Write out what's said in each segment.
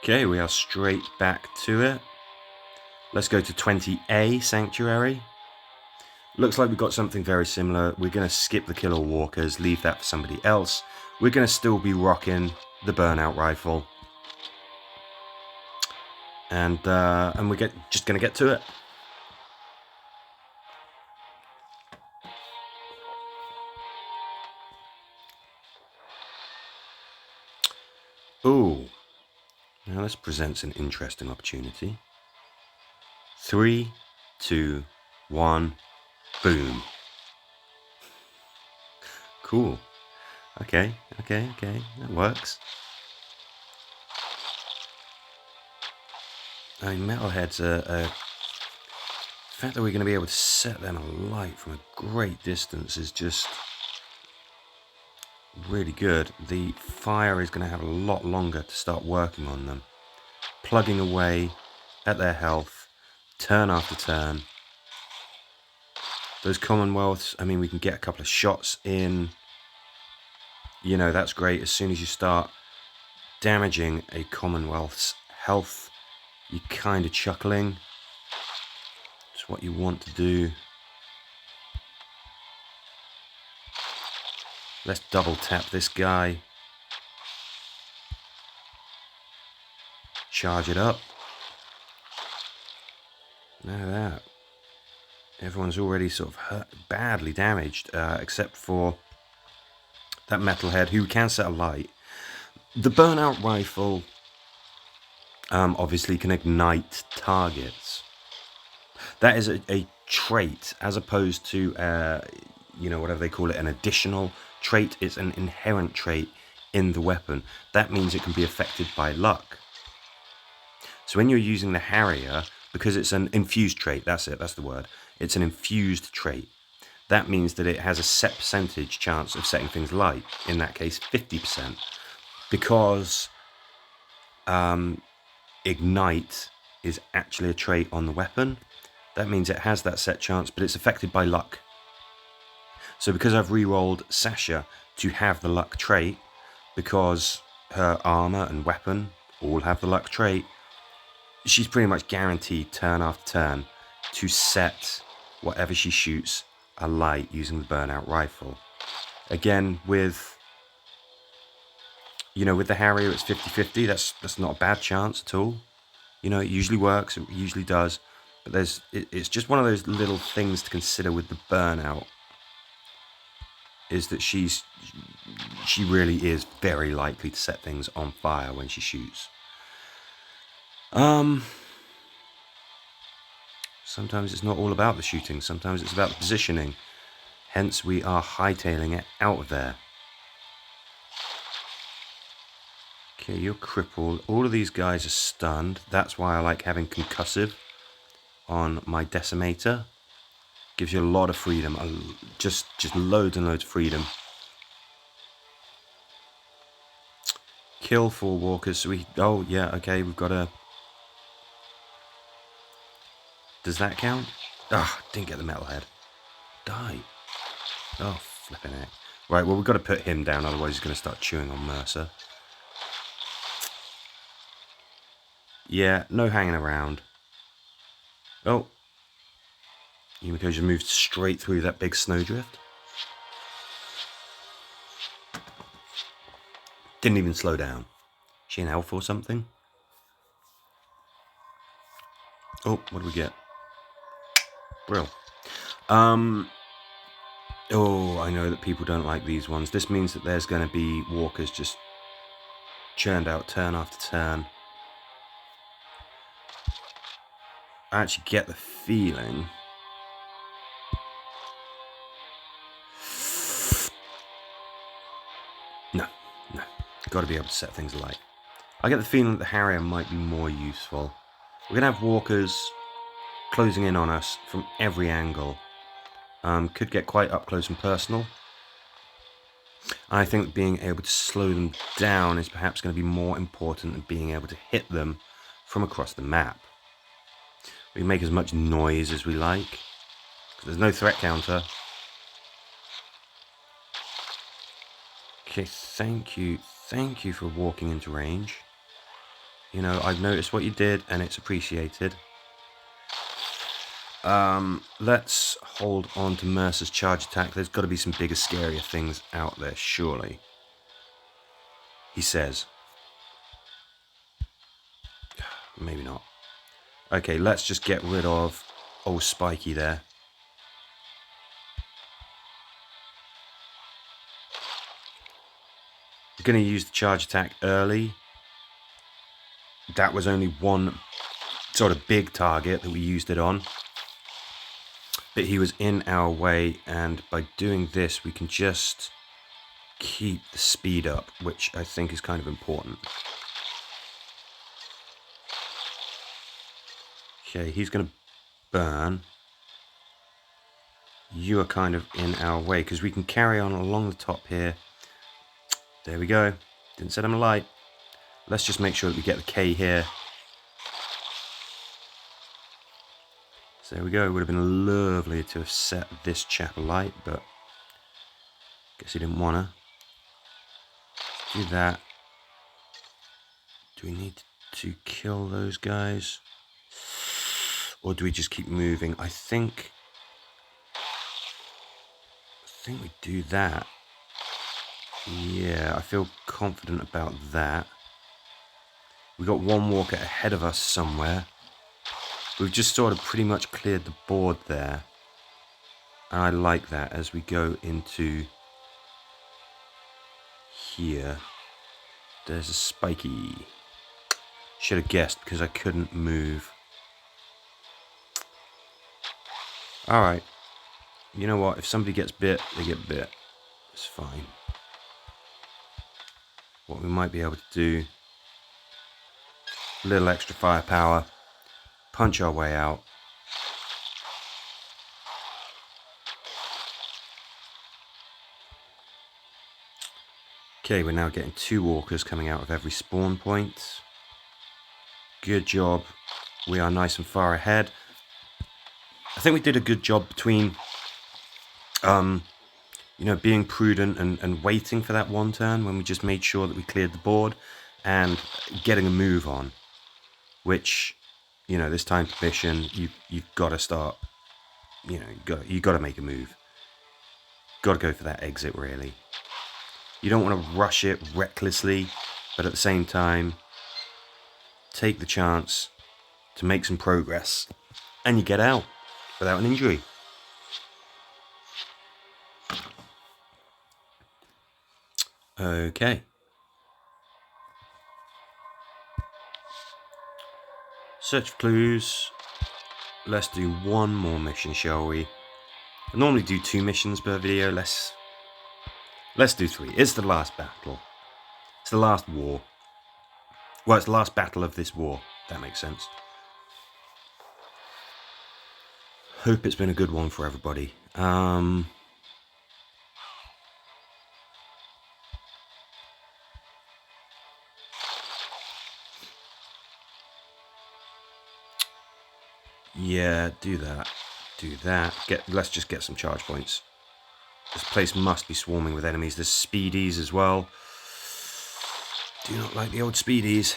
Okay, we are straight back to it. Let's go to 20A Sanctuary. Looks like we've got something very similar. We're going to skip the Killer Walkers, leave that for somebody else. We're going to still be rocking the Burnout Rifle. And we're just going to get to it. Ooh. Now this presents an interesting opportunity. 3, 2, 1, boom. Cool. Okay, that works. I mean, metalheads are... the fact that we're going to be able to set them alight from a great distance is just really good. The fire is going to have a lot longer to start working on them. Plugging away at their health, turn after turn. Those Commonwealths, I mean, we can get a couple of shots in. You know, that's great. As soon as you start damaging a Commonwealth's health, you're kind of chuckling. It's what you want to do. Let's double tap this guy. Charge it up. Now that. Everyone's already sort of hurt, badly damaged, except for that metalhead who can set alight. The Burnout Rifle obviously can ignite targets. That is a trait, as opposed to, whatever they call it, an additional trait. It's an inherent trait in the weapon. That means it can be affected by luck. So when you're using the Harrier, because it's an infused trait, that's the word. It's an infused trait. That means that it has a set percentage chance of setting things light. In that case, 50%. Because ignite is actually a trait on the weapon. That means it has that set chance, but it's affected by luck. So because I've re-rolled Sasha to have the luck trait, because her armor and weapon all have the luck trait, she's pretty much guaranteed turn after turn to set whatever she shoots alight using the Burnout Rifle. Again, with the Harrier, it's 50-50. That's not a bad chance at all. You know, it usually works. It usually does. But it's just one of those little things to consider with the Burnout. Is that she really is very likely to set things on fire when she shoots. Sometimes it's not all about the shooting. Sometimes it's about the positioning. Hence, we are hightailing it out of there. Okay, you're crippled. All of these guys are stunned. That's why I like having concussive on my decimator. Gives you a lot of freedom. Just loads and loads of freedom. Kill 4 walkers. So oh yeah, okay, we've got a... Does that count? Ah, didn't get the metalhead. Die. Oh, flipping it. Right, well, we've got to put him down, otherwise he's going to start chewing on Mercer. Yeah, no hanging around. Oh. Yumiko just moved straight through that big snowdrift. Didn't even slow down. She an elf or something? Oh, what do we get? Brill. Oh, I know that people don't like these ones. This means that there's going to be walkers just churned out turn after turn. I actually get the feeling... No. Got to be able to set things alight. I get the feeling that the Harrier might be more useful. We're going to have walkers closing in on us from every angle. Could get quite up close and personal. I think that being able to slow them down is perhaps going to be more important than being able to hit them from across the map. We can make as much noise as we like, because there's no threat counter. Okay, thank you for walking into range. You know, I've noticed what you did, and it's appreciated. Let's hold on to Mercer's charge attack. There's got to be some bigger, scarier things out there, surely. He says. Maybe not. Okay, let's just get rid of old Spiky there. I'm going to use the charge attack early. That was only one sort of big target that we used it on. But he was in our way, and by doing this, we can just keep the speed up, which I think is kind of important. Okay, he's going to burn. You are kind of in our way, because we can carry on along the top here. There we go. Didn't set him alight. Let's just make sure that we get the K here. So there we go. It would have been lovely to have set this chap alight, but guess he didn't want to. Do that. Do we need to kill those guys? Or do we just keep moving? I think we do that. Yeah, I feel confident about that. We got one walker ahead of us somewhere. We've just sort of pretty much cleared the board there. And I like that as we go into here. There's a Spiky. Should have guessed because I couldn't move. Alright. You know what? If somebody gets bit, they get bit. It's fine. What we might be able to do, a little extra firepower, punch our way out. Okay, we're now getting 2 walkers coming out of every spawn point. Good job. We are nice and far ahead. I think we did a good job between, you know, being prudent and waiting for that one turn when we just made sure that we cleared the board and getting a move on. Which, you know, this time per mission, you've got to start, you know, you got to make a move. Got to go for that exit, really. You don't want to rush it recklessly, but at the same time, take the chance to make some progress, and you get out without an injury. Okay. Search for clues. Let's do one more mission, shall we? I normally do 2 missions per video. Let's do 3. It's the last battle. It's the last war. Well, it's the last battle of this war. That makes sense. Hope it's been a good one for everybody. Yeah, do that. Do that. Let's just get some charge points. This place must be swarming with enemies. There's speedies as well. Do not like the old speedies.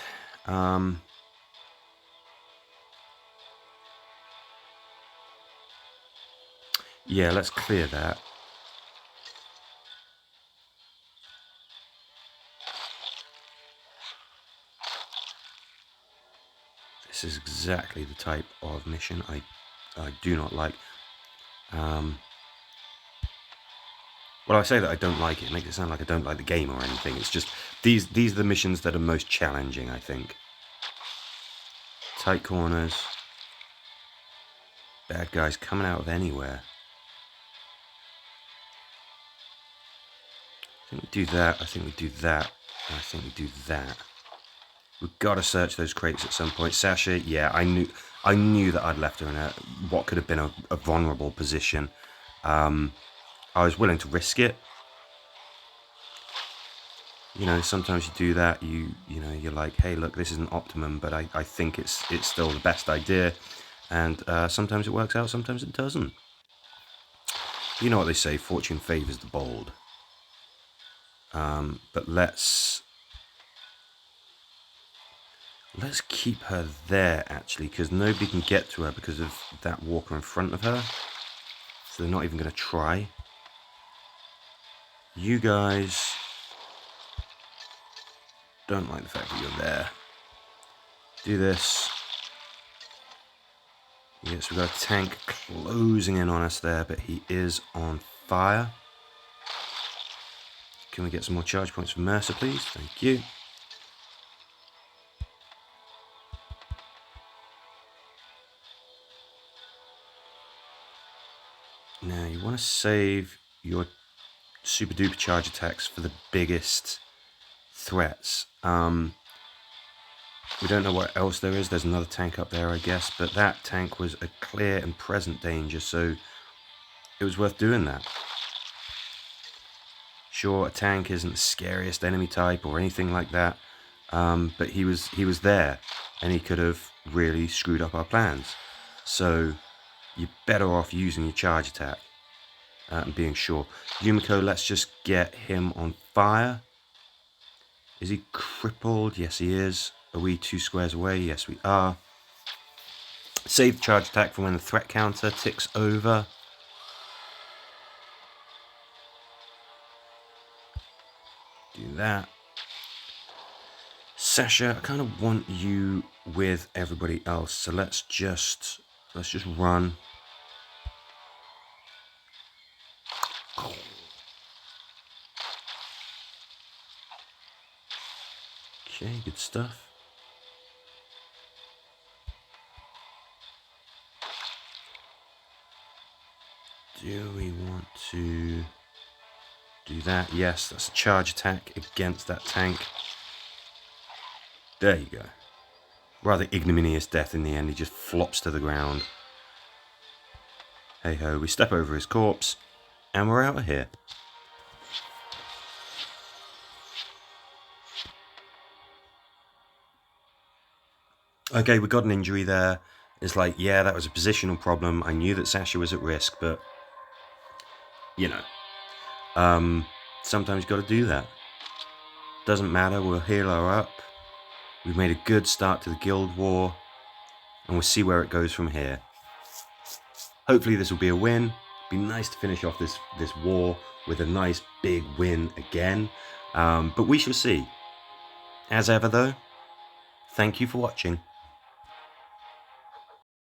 Yeah, let's clear that. This is exactly the type of mission I do not like. Well, I say that I don't like it. It makes it sound like I don't like the game or anything. It's just these are the missions that are most challenging, I think. Tight corners. Bad guys coming out of anywhere. I think we do that. I think we do that. And I think we do that. We've got to search those crates at some point. Sasha, yeah, I knew that I'd left her in a what could have been a vulnerable position. I was willing to risk it. You know, sometimes you do that. You know, you're like, hey, look, this isn't optimum, but I think it's still the best idea. And sometimes it works out, sometimes it doesn't. You know what they say, fortune favors the bold. But let's Let's keep her there, actually, because nobody can get to her because of that walker in front of her. So they're not even going to try. You guys don't like the fact that you're there. Do this. Yes, we've got a tank closing in on us there, but he is on fire. Can we get some more charge points for Mercer, please? Thank you. Now, you want to save your super duper charge attacks for the biggest threats. We don't know what else there is. There's another tank up there, I guess, but that tank was a clear and present danger, so it was worth doing that. Sure, a tank isn't the scariest enemy type or anything like that, but he was there, and he could have really screwed up our plans. So you're better off using your charge attack and being sure. Yumiko, let's just get him on fire. Is he crippled? Yes, he is. Are we 2 squares away? Yes, we are. Save charge attack for when the threat counter ticks over. Do that. Sasha, I kind of want you with everybody else, so let's just run. Okay, good stuff. Do we want to do that? Yes, that's a charge attack against that tank. There you go. Rather ignominious death in the end. He just flops to the ground. Hey ho, we step over his corpse, and we're out of here. Okay, we got an injury there. It's like, yeah, that was a positional problem. I knew that Sasha was at risk, but, you know, sometimes you've got to do that. Doesn't matter, we'll heal her up. We've made a good start to the Guild War, and we'll see where it goes from here. Hopefully this will be a win. It'd be nice to finish off this war with a nice big win again, but we shall see. As ever though, thank you for watching.